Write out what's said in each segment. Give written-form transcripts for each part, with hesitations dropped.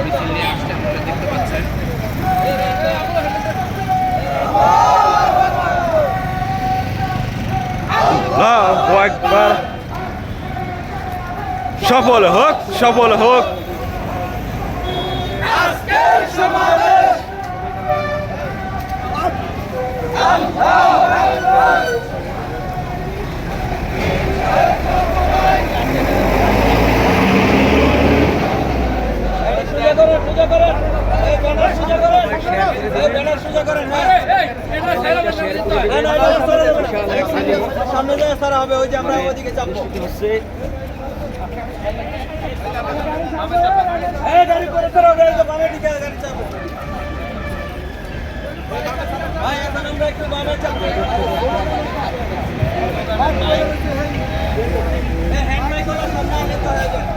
মিছিল নিয়ে আসছে, আপনারা দেখতে পাচ্ছেন। আল্লাহু আকবার। সফল হোক, সফল হোক। আজকের সমাবেশ আল্লাহু আকবার। সামনে যায় সারা হবে, ওই যে আমরা ওদিকে চাপবো। গাড়ি করে ফেরো, গাড়ি বামে দিকে গাড়ি চাপবো। ভাই এখন আমরা একটু বামে চাপবো। হ্যান্ড মাইক হলো সামনে আনলে তো হয়ে যায়।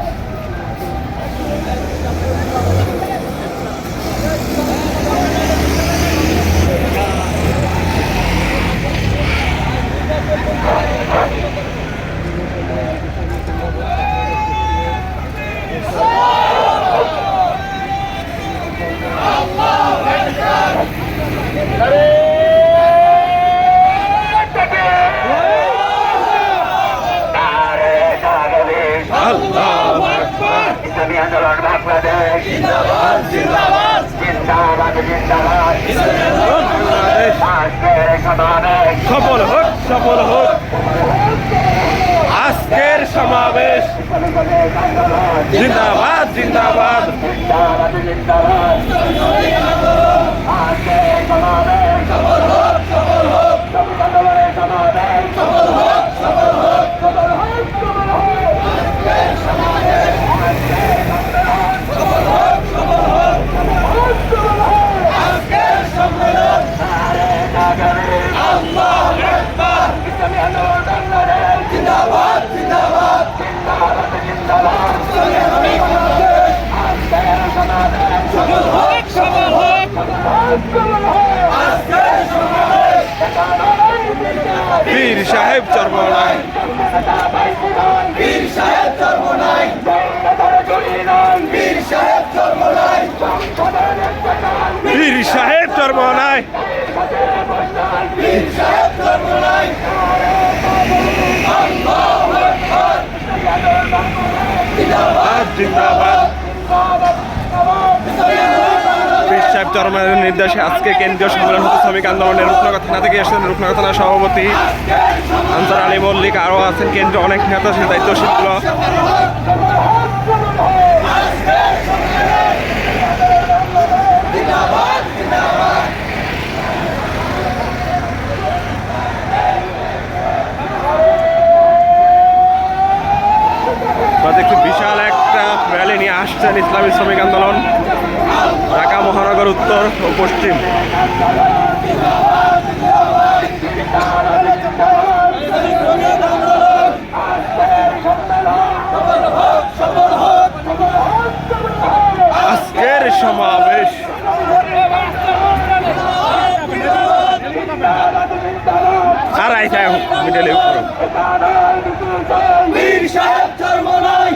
ইসলামী আন্দোলন বাংলাদেশ জিন্দাবাদ জিন্দাবাদ জিন্দাবাদ জিন্দাবাদ আজকের সমাবেশ সফল হোক, সফল হোক। আজকের সমাবেশ জিন্দাবাদ জিন্দাবাদ। জিন্দাবাদ জিন্দাবাদ আজকের সমাবেশ সফল হোক, সফল হোক। আন্দোলনের সমাবেশ সফল হোক, সফল হোক, সফল হোক, সফল হোক। আজকের সমাবেশ সফল হোক, সফল হোক, সফল হোক, সফল হোক। আজকের সম্মেলন আল্লাহু আকবার। ইসলামী আন্দোলন বাংলাদেশ জিন্দাবাদ জিন্দাবাদ জিন্দাবাদ জিন্দাবাদ। আজকের সমাবেশ সফল হোক, সফল হোক, সফল হোক, সফল হোক। আজকের সমাবেশ বীর সাহেব চরমনাই, বীর সাহেব চরমনাই, বীর সাহেব চরমনাই, বীর সাহেব চরমনাই, বীর সাহেব চরমনাই। আল্লাহু আকবার। জিন্দাবাদ জিন্দাবাদ। বীর সাহেব চরমনাইয়ের নির্দেশে আজকে কেন্দ্রীয় সম্মেলন হতে শ্রমিক আন্দোলনের রূপনগর থানা থেকে এসেছেন রূপনগর থানার সভাপতি আনসার আলী মল্লিক, আরও আছেন কেন্দ্রীয় অনেক নেতা দায়িত্বশীল। দেখছি বিশাল একটা র্যালি নিয়ে আসছেন ইসলামী শ্রমিক আন্দোলন ঢাকা মহানগর উত্তর ও পশ্চিম। আজকের সমাবেশ আর আইসা মিডলে বীর সাহেব চরমনাই,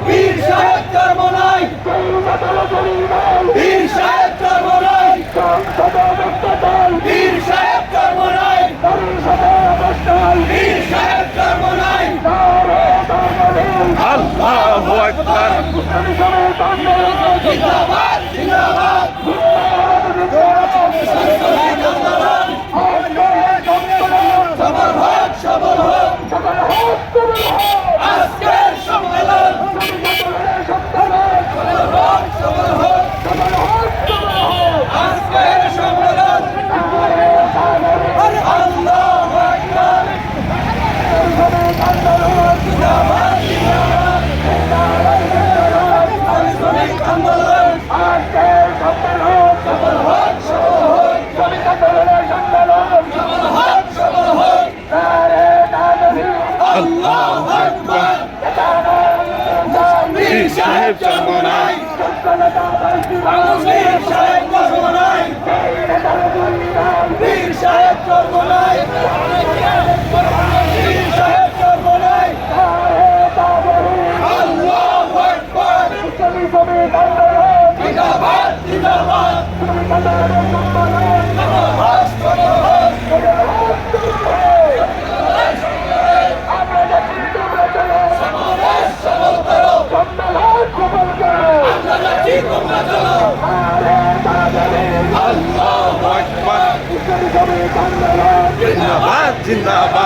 বীর সাহেব চরমনাই, বীর সাহেব চরমনাই, বীর সাহেব চরমনাই, বীর সাহেব চরমনাই। আল্লাহু আকবার। জিন্দাবাদ জিন্দাবাদ। সফল হোক, সফল হোক, সফল হোক, সফল হোক। আজকের সম্মেলন সফল হোক, সফল হোক, সফল হোক, সফল হোক। আজকের সম্মেলন আল্লাহু আকবার। জিন্দাবাদ জিন্দাবাদ শ্রমিক আন্দোলন। আজকের সম্মেলন সফল হোক, সফল হোক, শ্রমিক আন্দোলনের সম্মেলন সফল হোক, সফল হোক। আল্লাহু আকবার। বীর সাহেব চরমনাই, বীর সাহেব চরমনাই, বীর সাহেব চরমনাই, বীর সাহেব চরমনাই। আল্লাহু জিন্দাবাদ